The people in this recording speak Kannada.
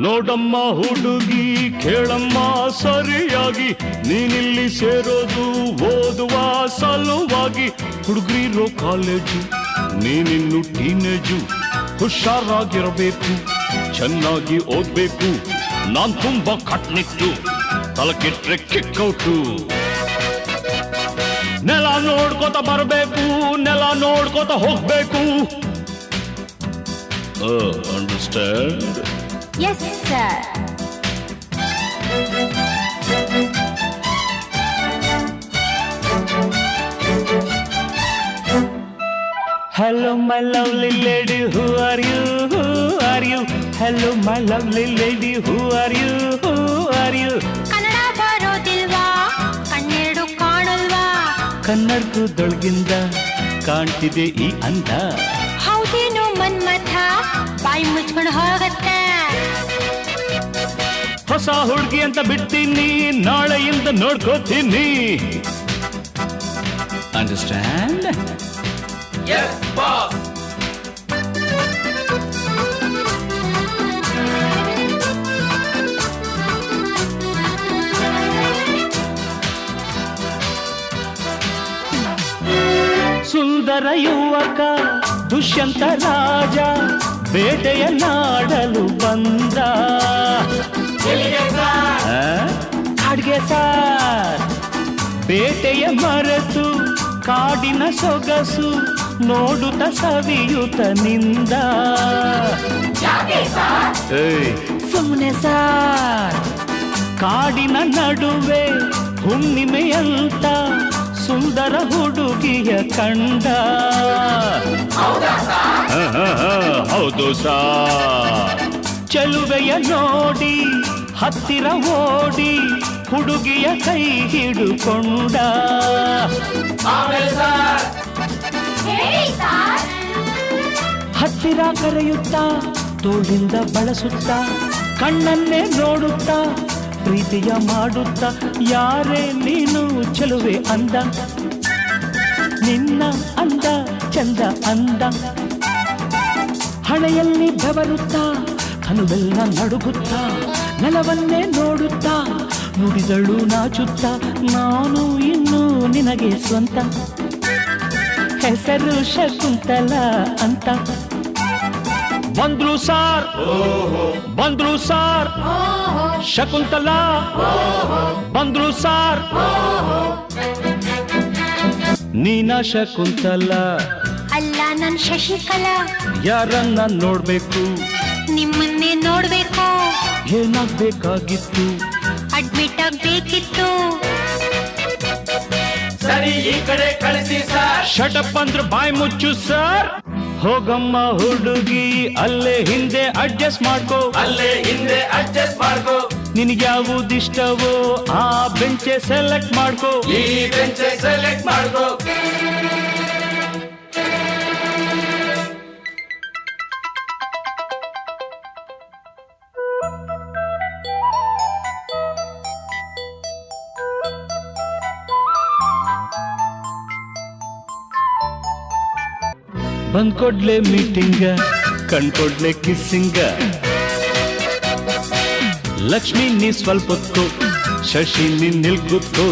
ನೋಡಮ್ಮ ಹುಡುಗಿ ಕೇಳಮ್ಮ ಸರಿಯಾಗಿ, ನೀನಿಲ್ಲಿ ಸೇರೋದು ಓದುವ ಸಲುವಾಗಿ. ಹುಡುಗರಿರೋ ಕಾಲೇಜು, ನೀನಿನ್ನು ಟೀನೇಜು. ಹುಷಾರಾಗಿರಬೇಕು, ಚೆನ್ನಾಗಿ ಓದ್ಬೇಕು. ನಾನ್ ತುಂಬಾ ಕಟ್ನಿಟ್ಟು, ತಲಕಿಟ್ರೆ ಕಿಕ್ಕೌಟು. ನೆಲ ನೋಡ್ಕೋತ ಬರಬೇಕು, ನೆಲ ನೋಡ್ಕೋತ ಹೋಗ್ಬೇಕು. Understand? Yes, sir. Hello, my lovely lady, who are you? Who are you? Hello, my lovely lady, who are you? Who are you? Kannada ಬರೋದಿಲ್ವಾ, ಕಣ್ಣೆರಡು ಕಾಣಲ್ವಾ? ಕನ್ನಡದೊಳಗಿಂದ ಕಾಣ್ತಿದೆ ಈ ಅಂದ. ಹೌದೇನು ಮನ್ಮಥ, ಬಾಯಿ ಮುಚ್ಕೊಂಡು ಹೋಗತ್ತೆ. ಹೊಸ ಹುಡುಗಿ ಅಂತ ಬಿಡ್ತೀನಿ, ನಾಳೆಯಿಂದ ನೋಡ್ಕೋತೀನಿ. ಅಂಡರ್ಸ್ಟ್ಯಾಂಡ್? Yes, boss. ಸುಂದರ ಯುವಕ ದುಷ್ಯಂತ ರಾಜ ಬೇಟೆಯನ್ನಾಡಲು ಬಂದ. ಕಾಡ್ಗೆ ಸಾರ್ ಬೇಟೆಯ ಮರೆತು ಕಾಡಿನ ಸೊಗಸು ನೋಡುತ್ತ ಸವಿಯುತ ನಿಂದ. ಸುಮ್ಮನೆ ಸಾರ್ ಕಾಡಿನ ನಡುವೆ ಹುಣ್ಣಿಮೆಯಂತ ಸುಂದರ ಹುಡುಗಿಯ ಕಂಡ. ಹೌದು ಸಾರ್. ಚೆಲುವೆಯ ನೋಡಿ ಹತ್ತಿರ ಓಡಿ ಹುಡುಗಿಯ ಕೈ ಹಿಡುಕೊಂಡ. ಹತ್ತಿರ ಕರೆಯುತ್ತಾ ತೋಳಿಂದ ಬಳಸುತ್ತಾ ಕಣ್ಣನ್ನೇ ನೋಡುತ್ತಾ ಪ್ರೀತಿಯ ಮಾಡುತ್ತಾ, ಯಾರೇ ನೀನು ಚೆಲುವೆ ಅಂದ, ನಿನ್ನ ಅಂದ ಚಂದ ಅಂದ. ಹಣೆಯಲ್ಲಿ ಬೆವರುತ್ತಾ ಕನುವೆಲ್ಲ ನಡುಗುತ್ತಾ ನೆಲವನ್ನೇ ನೋಡುತ್ತಾ ನುಡಿದಳು ನಾಚುತ್ತಾ, ನಾನು ಇನ್ನು ನಿನಗೆ ಸ್ವಂತ. ಹೆಸರು ಶಕುಂತಲ ಅಂತ. ಬಂದ್ರು ಸಾರ್, ಬಂದ್ರು ಸಾರ್, ಶಕುಂತಲ ಬಂದ್ರು ಸಾರ್. ನೀನ ಶಕುಂತಲ ಅಲ್ಲ, ನನ್ ಶಶಿಕಲಾ. ಯಾರನ್ನ ನೋಡ್ಬೇಕು, ನಿಮ್ಮನ್ನೇ ನೋಡ್ಬೇಕು. ಏನಾಗ್ಬೇಕಾಗಿತ್ತು, ಅಡ್ಮಿಟ್ ಆಗ್ಬೇಕಿತ್ತು. ಸರಿ, ಈ ಕಡೆ ಕಳಿಸಿ ಸರ್. ಶಟಪ್ ಅಂದ್ರೆ ಬಾಯಿ ಮುಚ್ಚು ಸರ್. ಹೋಗಮ್ಮ ಹುಡುಗಿ, ಅಲ್ಲೇ ಹಿಂದೆ ಅಡ್ಜಸ್ಟ್ ಮಾಡ್ಕೋ, ಅಲ್ಲೇ ಹಿಂದೆ ಅಡ್ಜಸ್ಟ್ ಮಾಡ್ಕೋ. ನಿನಗೆ ಯಾವುದಿಷ್ಟವೋ ಆ ಬೆಂಚೆ ಸೆಲೆಕ್ಟ್ ಮಾಡ್ಕೋ. ಈ ಬೆಂಚ್ ಸೆಲೆಕ್ಟ್ ಮಾಡ್ಕೋ. ಬಂದ್ಕೊಡ್ಲೆ ಮೀಟಿಂಗ, ಕಣ್ಕೊಡ್ಲೆ ಕಿಸ್ಸಿಂಗ. ಲಕ್ಷ್ಮಿ ನೀ ಸ್ವಲ್ಪ ಹೊತ್ತು, ಶಶಿ ನೀ ನಿಲ್ಗುತ್ತು.